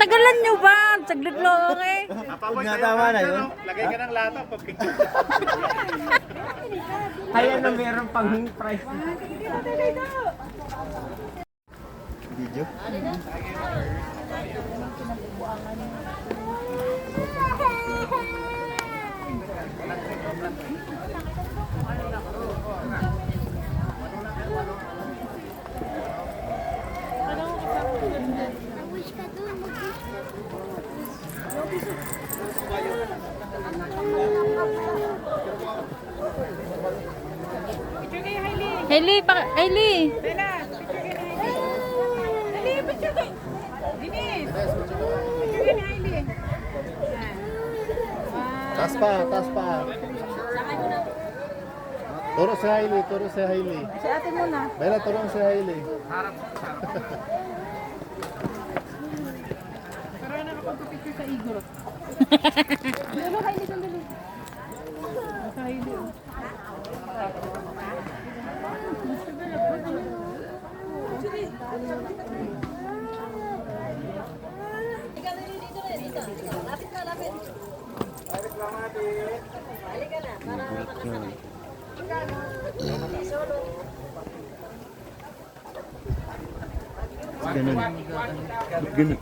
Tagalan nyo ba? Saglit lang eh. Huwag nga tama na yun. Lagay ka ng lata pag Kaya na meron pang price. Video? Hailey, Hailey. Tas pa, tas pa. Turo si Hailey, turo si Hailey. Si ate muna. Bella, turo si Hailey. Para nakapagpapicture sa Igor. Pero Hailey, sandali. Sa Hailey. Ganun. Ganun.